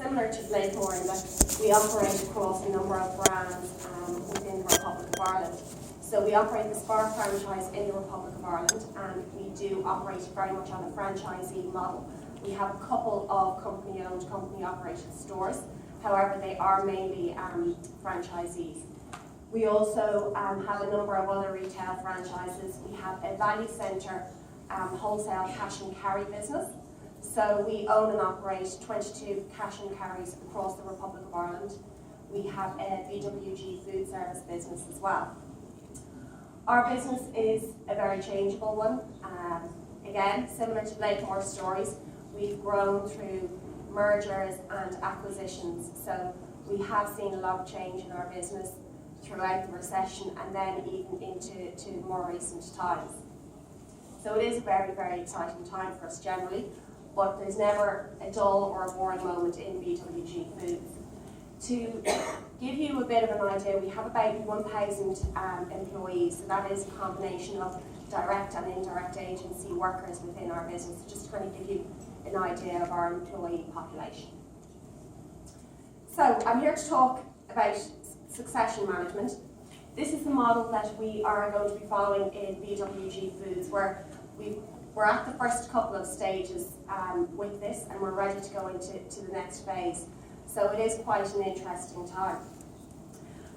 similar to Blakemore in that we operate across a number of brands within the Republic of Ireland. So we operate the Spar franchise in the Republic of Ireland, and we do operate very much on a franchisee model. We have a couple of company-owned, company-operated stores. However, they are mainly franchisees. We also have a number of other retail franchises. We have a value centre wholesale cash and carry business. So we own and operate 22 cash and carries across the Republic of Ireland. We have a BWG food service business as well. Our business is a very changeable one. Again, similar to Blakemore Stories, we've grown through mergers and acquisitions. So we have seen a lot of change in our business throughout the recession and then even into more recent times. So it is a very, very exciting time for us generally, but there's never a dull or a boring moment in BWG Foods. To give you a bit of an idea, we have about 1,000 employees, so that is a combination of direct and indirect agency workers within our business, just to kind of give you an idea of our employee population. So I'm here to talk about succession management. This is the model that we are going to be following in BWG Foods, where we're at the first couple of stages with this, and we're ready to go into the next phase. So it is quite an interesting time.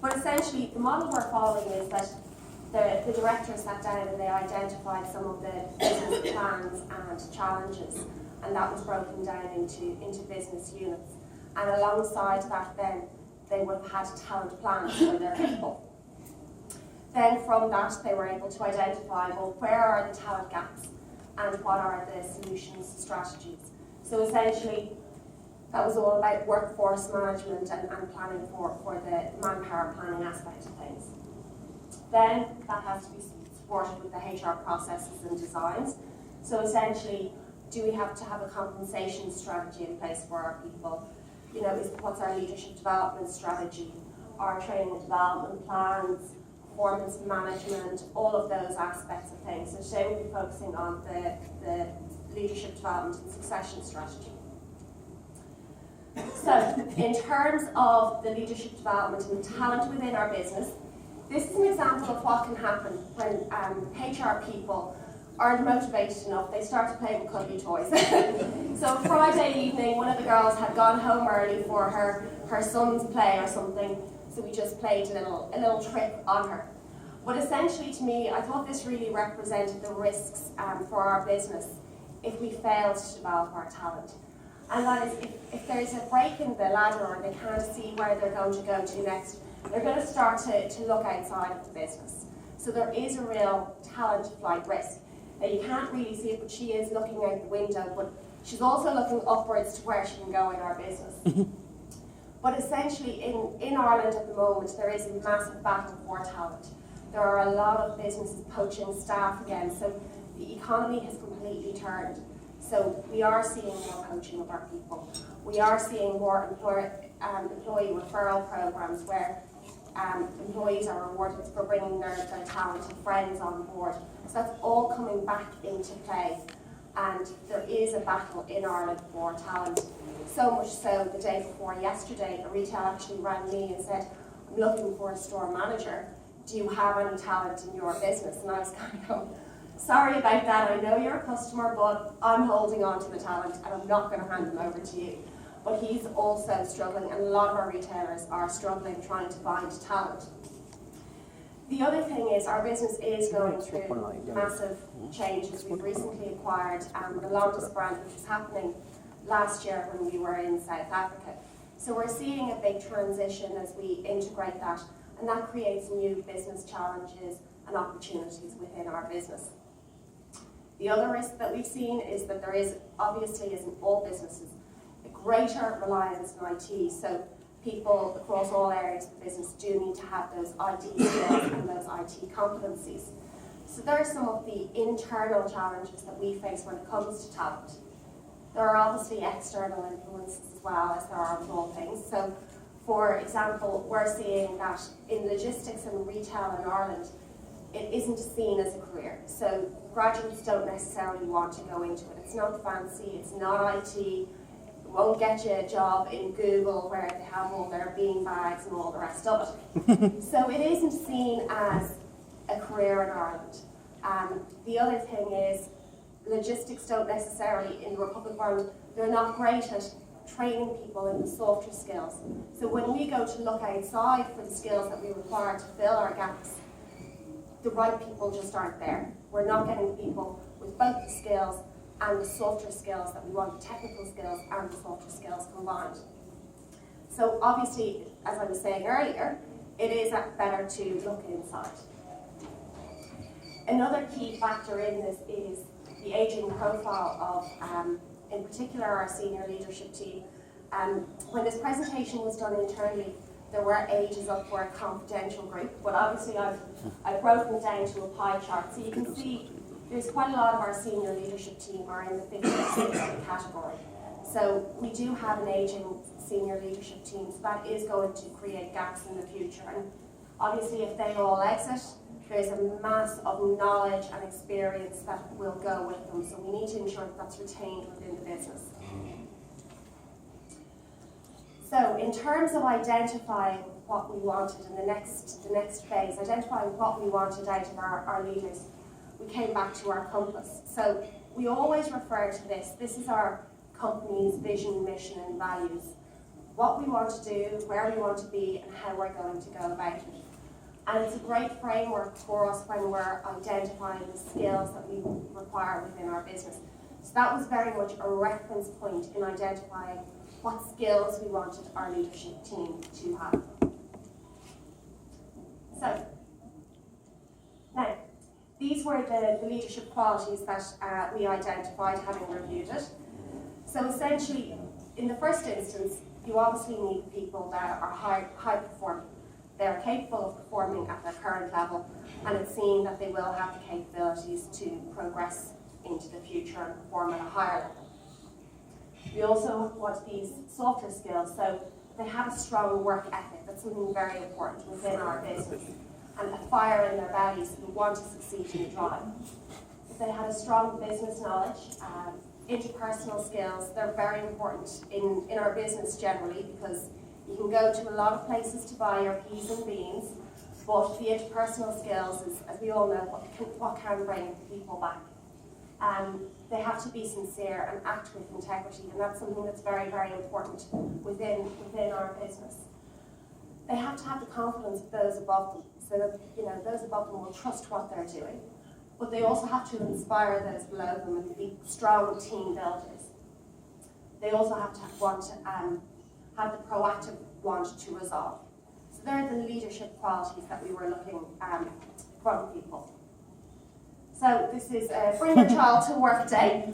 But essentially, the model we're following is that the directors sat down and they identified some of the business plans and challenges, and that was broken down into business units. And alongside that, then they would have had talent plans for their people. Then from that, they were able to identify, well, where are the talent gaps and what are the solutions strategies. So essentially, that was all about workforce management and planning for the manpower planning aspect of things. Then that has to be supported with the HR processes and designs. So essentially, do we have to have a compensation strategy in place for our people? You know, what's our leadership development strategy, our training and development plans, performance management, all of those aspects of things. So today we'll be focusing on the leadership development and succession strategy. So in terms of the leadership development and talent within our business, this is an example of what can happen when HR people aren't motivated enough. They start to play with cuddly toys. So Friday evening, one of the girls had gone home early for her son's play or something, so we just played a little trick on her. But essentially to me, I thought this really represented the risks for our business if we failed to develop our talent. And that is, if there's a break in the ladder or they can't see where they're going to go to next, they're going to start to look outside of the business. So there is a real talent flight risk. Now you can't really see it, but she is looking out the window, but she's also looking upwards to where she can go in our business. But essentially in Ireland at the moment, there is a massive battle for talent. There are a lot of businesses poaching staff again, so the economy has completely turned. So we are seeing more poaching of our people. We are seeing more employee referral programs where employees are rewarded for bringing their talented friends on board. So that's all coming back into play. And there is a battle in Ireland for talent. So much so, the day before yesterday, a retailer actually rang me and said, I'm looking for a store manager. Do you have any talent in your business? And I was kind of going, sorry about that, I know you're a customer, but I'm holding on to the talent and I'm not going to hand them over to you. But he's also struggling, and a lot of our retailers are struggling trying to find talent. The other thing is our business is going through massive changes. We've recently acquired the Londis brand, which was happening last year when we were in South Africa. So we're seeing a big transition as we integrate that, and that creates new business challenges and opportunities within our business. The other risk that we've seen is that there is, obviously, as in all businesses, a greater reliance on IT. So people across all areas of the business do need to have those IT skills and those IT competencies. So there are some of the internal challenges that we face when it comes to talent. There are obviously external influences as well, as there are with all things. So, for example, we're seeing that in logistics and retail in Ireland, it isn't seen as a career. So graduates don't necessarily want to go into it. It's not fancy, it's not IT. It won't get you a job in Google where they have all their bean bags and all the rest of it. So it isn't seen as a career in Ireland. The other thing is, logistics don't necessarily, in the Republic of Ireland, they're not great at training people in the softer skills. So when we go to look outside for the skills that we require to fill our gaps, the right people just aren't there. We're not getting people with both the skills and the softer skills that we want, the technical skills and the softer skills combined. So obviously, as I was saying earlier, it is better to look inside. Another key factor in this is the ageing profile of, in particular, our senior leadership team. When this presentation was done internally, there were ages up for a confidential group, but obviously I've broken it down to a pie chart. So you can see there's quite a lot of our senior leadership team are in the 50 to 60 category. So we do have an ageing senior leadership team, so that is going to create gaps in the future. And obviously if they all exit, there's a mass of knowledge and experience that will go with them. So we need to ensure that that's retained within the business. So in terms of identifying what we wanted in the next phase, identifying what we wanted out of our leaders, we came back to our compass. So we always refer to this is our company's vision, mission and values. What we want to do, where we want to be and how we're going to go about it. And it's a great framework for us when we're identifying the skills that we require within our business. So that was very much a reference point in identifying what skills we wanted our leadership team to have. So, now, these were the leadership qualities that we identified having reviewed it. So essentially, in the first instance, you obviously need people that are high performing. They're capable of performing at their current level, and it's seen that they will have the capabilities to progress into the future and perform at a higher level. We also want these softer skills, so they have a strong work ethic. That's something very important within our business, and a fire in their bellies who want to succeed in the drive. If they have a strong business knowledge, interpersonal skills, they're very important in our business generally, because you can go to a lot of places to buy your peas and beans, but the interpersonal skills is, as we all know, what can bring people back. They have to be sincere and act with integrity, and that's something that's very, very important within our business. They have to have the confidence of those above them, so that those above them will trust what they're doing. But they also have to inspire those below them and be strong team builders. They also have to want to have the proactive want to resolve. So they're the leadership qualities that we were looking from people. So this is Bring Your Child to Work Day.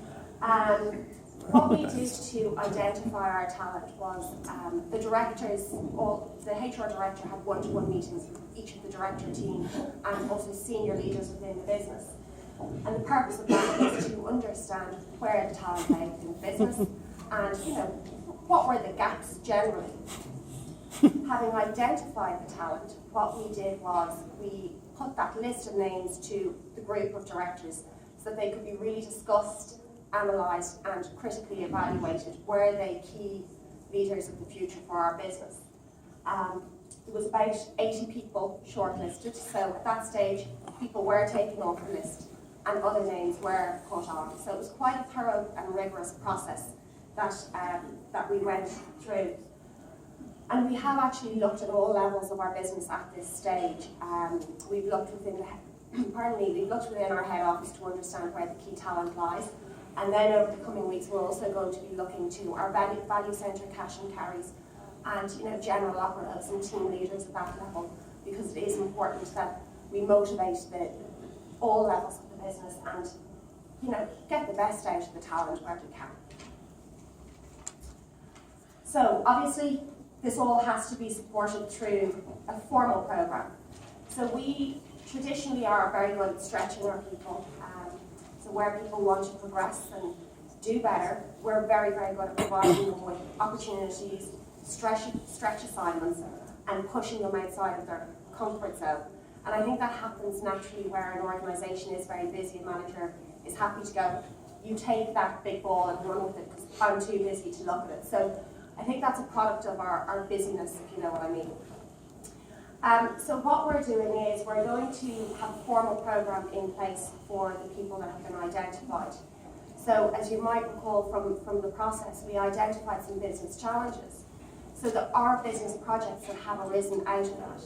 What we did to identify our talent was the directors, the HR director had one-to-one meetings with each of the director team and also senior leaders within the business. And the purpose of that is to understand where the talent lay within the business and what were the gaps generally. Having identified the talent, what we did was we put that list of names to the group of directors so that they could be really discussed, analysed and critically evaluated. Were they key leaders of the future for our business? There was about 80 people shortlisted, so at that stage people were taken off the list and other names were put on. So it was quite a thorough and rigorous process that we went through. And we have actually looked at all levels of our business at this stage. We've looked within our head office to understand where the key talent lies. And then over the coming weeks, we're also going to be looking to our value centre cash and carries and general operatives and team leaders at that level, because it is important that we motivate all levels of the business and get the best out of the talent where we can. So obviously, this all has to be supported through a formal programme. So we traditionally are very good at stretching our people. So where people want to progress and do better, we're very, very good at providing them with opportunities, stretch assignments, and pushing them outside of their comfort zone. And I think that happens naturally where an organisation is very busy, a manager is happy to go. You take that big ball and run with it because I'm too busy to look at it. So I think that's a product of our busyness, if you know what I mean. So what we're doing is we're going to have a formal program in place for the people that have been identified. So as you might recall from the process, we identified some business challenges. So there are business projects that have arisen out of that.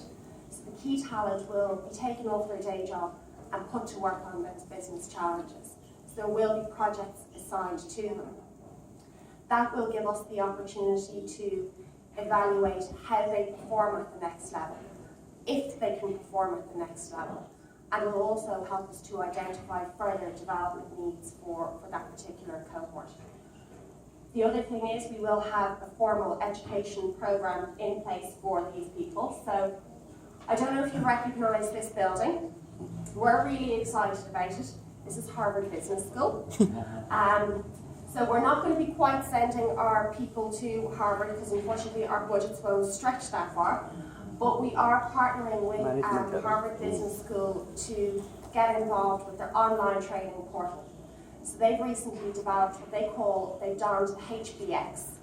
So the key talent will be taken off their day job and put to work on those business challenges. So there will be projects assigned to them. That will give us the opportunity to evaluate how they perform at the next level, if they can perform at the next level. And it will also help us to identify further development needs for that particular cohort. The other thing is we will have a formal education program in place for these people. So I don't know if you recognise this building. We're really excited about it. This is Harvard Business School. So we're not going to be quite sending our people to Harvard because unfortunately our budgets won't stretch that far. But we are partnering with Harvard Business School to get involved with their online training portal. So they've recently developed what they've donned HBX.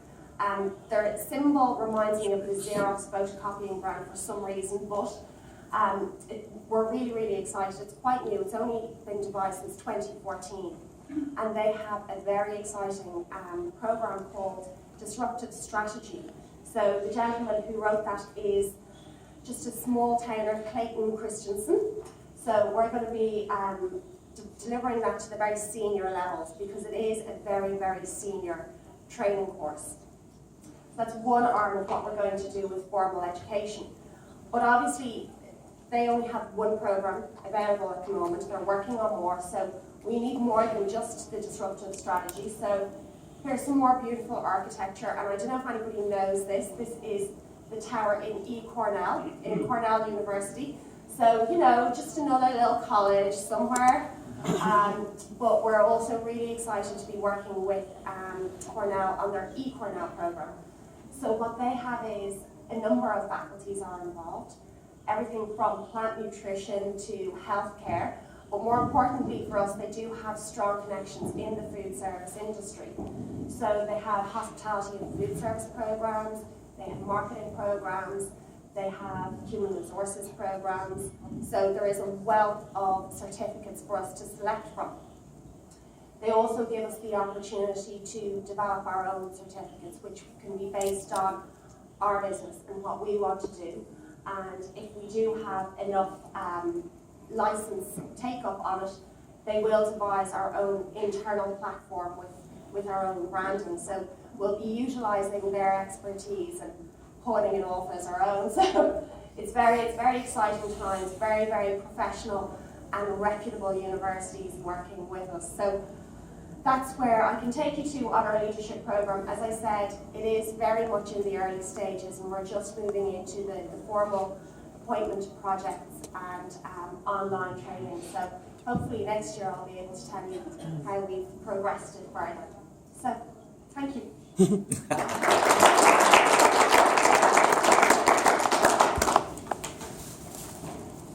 Their symbol reminds me of the Xerox photocopying brand for some reason, but we're really, really excited. It's quite new. It's only been devised since 2014. And they have a very exciting program called Disruptive Strategy. So the gentleman who wrote that is just a small towner, Clayton Christensen. So we're going to be delivering that to the very senior levels because it is a very, very senior training course. So that's one arm of what we're going to do with formal education. But obviously, they only have one program available at the moment. They're working on more, so we need more than just the disruptive strategy. So here's some more beautiful architecture, and I don't know if anybody knows this. This is the tower in Cornell, in Cornell University. So, you know, just another little college somewhere. But we're also really excited to be working with Cornell on their eCornell program. So what they have is a number of faculties are involved, everything from plant nutrition to healthcare. But more importantly for us, they do have strong connections in the food service industry. So they have hospitality and food service programs, they have marketing programs, they have human resources programs. So there is a wealth of certificates for us to select from. They also give us the opportunity to develop our own certificates, which can be based on our business and what we want to do. And if we do have enough license take-up on it, they will devise our own internal platform with our own branding. So we'll be utilising their expertise and pulling it off as our own. So it's very exciting times, very, very professional and reputable universities working with us. So that's where I can take you to on our leadership program. As I said, it is very much in the early stages and we're just moving into the formal appointment projects and online training. So hopefully next year I'll be able to tell you how we've progressed it further. So, thank you.